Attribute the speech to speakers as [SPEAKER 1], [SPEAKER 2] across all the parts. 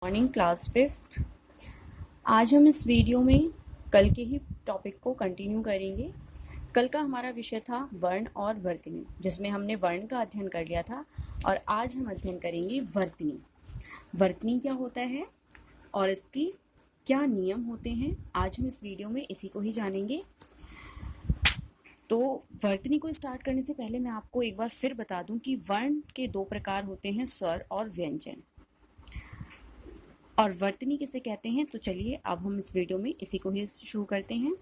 [SPEAKER 1] Morning class fifth. आज हम इस वीडियो में कल के ही टॉपिक को कंटिन्यू करेंगे। कल का हमारा विषय था वर्ण और वर्तनी, जिसमें हमने वर्ण का अध्ययन कर लिया था और आज हम अध्ययन करेंगे वर्तनी। वर्तनी क्या होता है और इसकी क्या नियम होते हैं, आज हम इस वीडियो में इसी को ही जानेंगे। तो वर्तनी को स्टार्ट करने से पहले मैं आपको एक बार फिर बता दूं कि वर्ण के दो प्रकार होते हैं, स्वर और व्यंजन। और वर्तनी किसे कहते हैं, तो चलिए अब हम इस वीडियो में इसी को ही शुरू करते हैं।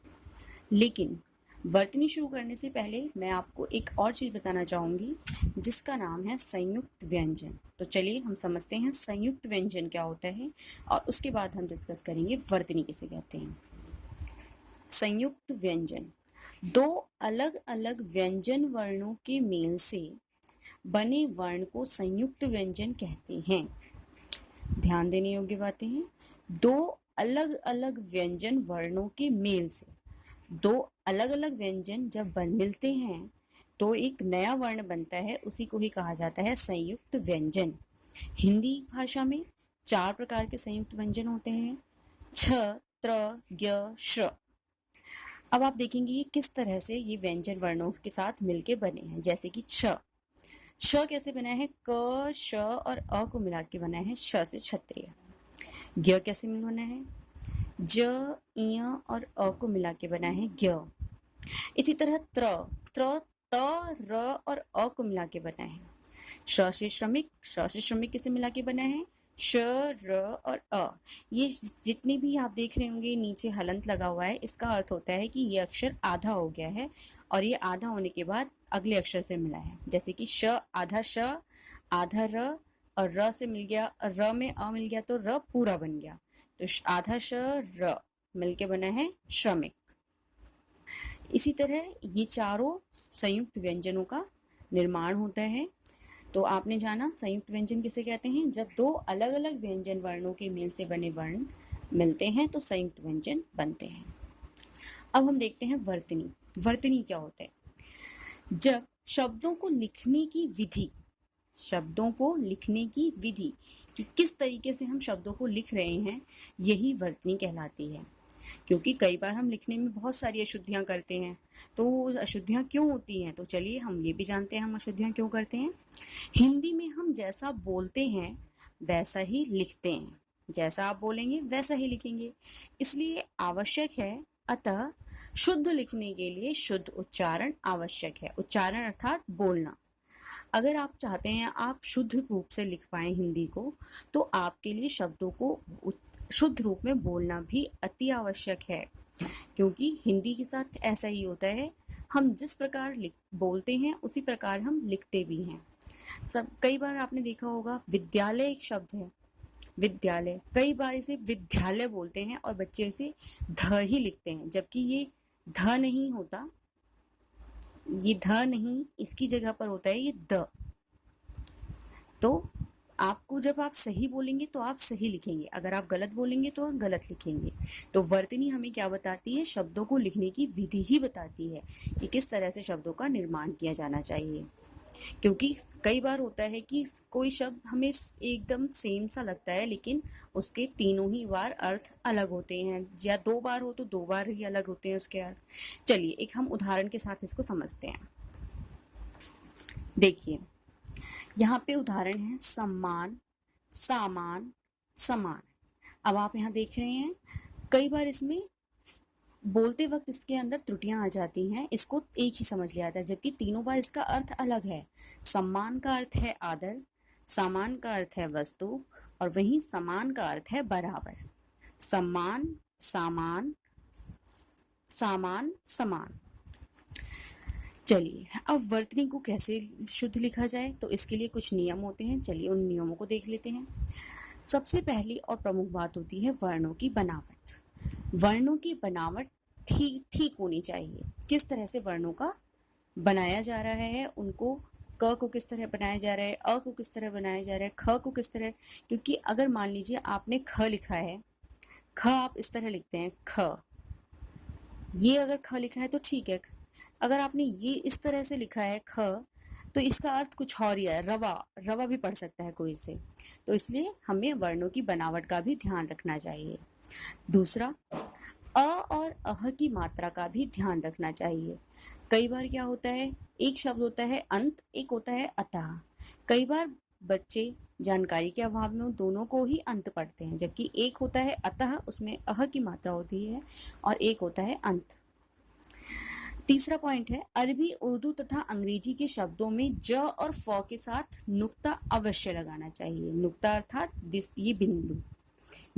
[SPEAKER 1] लेकिन वर्तनी शुरू करने से पहले मैं आपको एक और चीज़ बताना चाहूँगी, जिसका नाम है संयुक्त व्यंजन। तो चलिए हम समझते हैं संयुक्त व्यंजन क्या होता है और उसके बाद हम डिस्कस करेंगे वर्तनी किसे कहते हैं। संयुक्त व्यंजन दो अलग अलग व्यंजन वर्णों के मेल से बने वर्ण को संयुक्त व्यंजन कहते हैं। ध्यान देने योग्य बातें हैं। दो अलग अलग व्यंजन वर्णों के मेल से, दो अलग अलग व्यंजन जब मिलते हैं तो एक नया वर्ण बनता है, उसी को ही कहा जाता है संयुक्त व्यंजन। हिंदी भाषा में 4 प्रकार के संयुक्त व्यंजन होते हैं, छ, त्र, ज्ञ, श्र। अब आप देखेंगे कि किस तरह से ये व्यंजन वर्णों के साथ मिलके बने हैं। जैसे कि छ कैसे बना है, क, श और अ को मिला के बना है, श से क्षत्रिय। ज्ञ कैसे बना है, ज, इय और अ को मिला के बना है ज्ञ। इसी तरह त्र त, र और अ को मिला के बना है श से श्रमिक। श से श्रमिक किसे मिला के बना है, श, र और अ। ये जितने भी आप देख रहे होंगे नीचे हलंत लगा हुआ है, इसका अर्थ होता है कि ये अक्षर आधा हो गया है और ये आधा होने के बाद अगले अक्षर से मिला है। जैसे कि श आधा श, आधा र और र से मिल गया, र में अ मिल गया तो र पूरा बन गया। तो आधा श र मिलके बना है श्रमिक। इसी तरह ये चारों संयुक्त व्यंजनों का निर्माण होता है। तो आपने जाना संयुक्त व्यंजन किसे कहते हैं, जब दो अलग अलग व्यंजन वर्णों के मेल से बने वर्ण मिलते हैं तो संयुक्त व्यंजन बनते हैं। अब हम देखते हैं वर्तनी। वर्तनी क्या होता है, जब शब्दों को लिखने की विधि, शब्दों को लिखने की विधि कि किस तरीके से हम शब्दों को लिख रहे हैं, यही वर्तनी कहलाती है। क्योंकि कई बार हम लिखने में बहुत सारी अशुद्धियाँ करते हैं, तो अशुद्धियाँ क्यों होती हैं, तो चलिए हम ये भी जानते हैं हम अशुद्धियाँ क्यों करते हैं। हिंदी में हम जैसा बोलते हैं वैसा ही लिखते हैं, जैसा आप बोलेंगे वैसा ही लिखेंगे, इसलिए आवश्यक है। अतः शुद्ध लिखने के लिए शुद्ध उच्चारण आवश्यक है। उच्चारण अर्थात बोलना। अगर आप चाहते हैं आप शुद्ध रूप से लिख पाएं हिंदी को, तो आपके लिए शब्दों को शुद्ध रूप में बोलना भी अति आवश्यक है। क्योंकि हिंदी के साथ ऐसा ही होता है, हम जिस प्रकार बोलते हैं उसी प्रकार हम लिखते भी हैं। कई बार आपने देखा होगा विद्यालय एक शब्द है, विद्यालय, कई बार इसे विद्यालय बोलते हैं और बच्चे इसे ध ही लिखते हैं, जबकि ये ध नहीं होता, ये ध नहीं, इसकी जगह पर होता है ये द। तो आपको जब आप सही बोलेंगे तो आप सही लिखेंगे, अगर आप गलत बोलेंगे तो आप गलत लिखेंगे। तो वर्तनी हमें क्या बताती है, शब्दों को लिखने की विधि ही बताती है कि किस तरह से शब्दों का निर्माण किया जाना चाहिए। क्योंकि कई बार होता है कि कोई शब्द हमें एकदम सेम सा लगता है, लेकिन उसके तीनों ही बार अर्थ अलग होते हैं, या 2 बार हो तो 2 बार ही अलग होते हैं उसके अर्थ। चलिए एक हम उदाहरण के साथ इसको समझते हैं। देखिए यहाँ पे उदाहरण है सम्मान, सामान, समान। अब आप यहाँ देख रहे हैं कई बार इसमें बोलते वक्त इसके अंदर त्रुटियां आ जाती हैं, इसको एक ही समझ लिया था, जबकि तीनों बार इसका अर्थ अलग है। सम्मान का अर्थ है आदर, सामान का अर्थ है वस्तु और वहीं समान का अर्थ है बराबर। सम्मान, सामान, सामान, समान। चलिए अब वर्तनी को कैसे शुद्ध लिखा जाए, तो इसके लिए कुछ नियम होते हैं। चलिए उन नियमों को देख लेते हैं। सबसे पहली और प्रमुख बात होती है वर्णों की बनावट। वर्णों की बनावट ठीक होनी चाहिए। किस तरह से वर्णों का बनाया जा रहा है, उनको क को किस तरह बनाया जा रहा है, अ को किस तरह बनाया जा रहा है, ख को किस तरह। क्योंकि अगर मान लीजिए आपने ख लिखा है, ख आप इस तरह लिखते हैं ख, ये अगर ख लिखा है तो ठीक है। अगर आपने ये इस तरह से लिखा है ख, तो इसका अर्थ कुछ और ही है। रवा, रवा भी पढ़ सकता है कोई इसे। तो इसलिए हमें वर्णों की बनावट का भी ध्यान रखना चाहिए। दूसरा, अ और अह की मात्रा का भी ध्यान रखना चाहिए। कई बार क्या होता है, एक शब्द होता है अंत, एक होता है अतः। कई बार बच्चे जानकारी के अभाव में दोनों को ही अंत पढ़ते हैं, जबकि एक होता है अतः, उसमें अह की मात्रा होती है, और एक होता है अंत। तीसरा पॉइंट है, अरबी, उर्दू तथा अंग्रेजी के शब्दों में ज और फ के साथ नुक्ता अवश्य लगाना चाहिए। नुक्ता अर्थात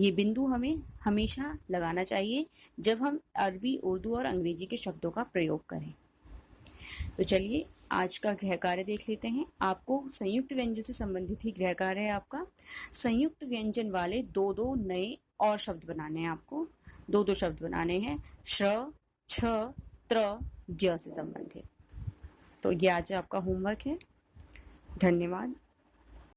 [SPEAKER 1] ये बिंदु हमें हमेशा लगाना चाहिए जब हम अरबी, उर्दू और अंग्रेजी के शब्दों का प्रयोग करें। तो चलिए आज का गृह कार्य देख लेते हैं। आपको संयुक्त व्यंजन से संबंधित ही गृह कार्य है आपका। संयुक्त व्यंजन वाले दो दो नए और शब्द बनाने हैं आपको। दो शब्द बनाने हैं, श्र, छ, त्र, ज्य से संबंधित। तो ये आज आपका होमवर्क है। धन्यवाद।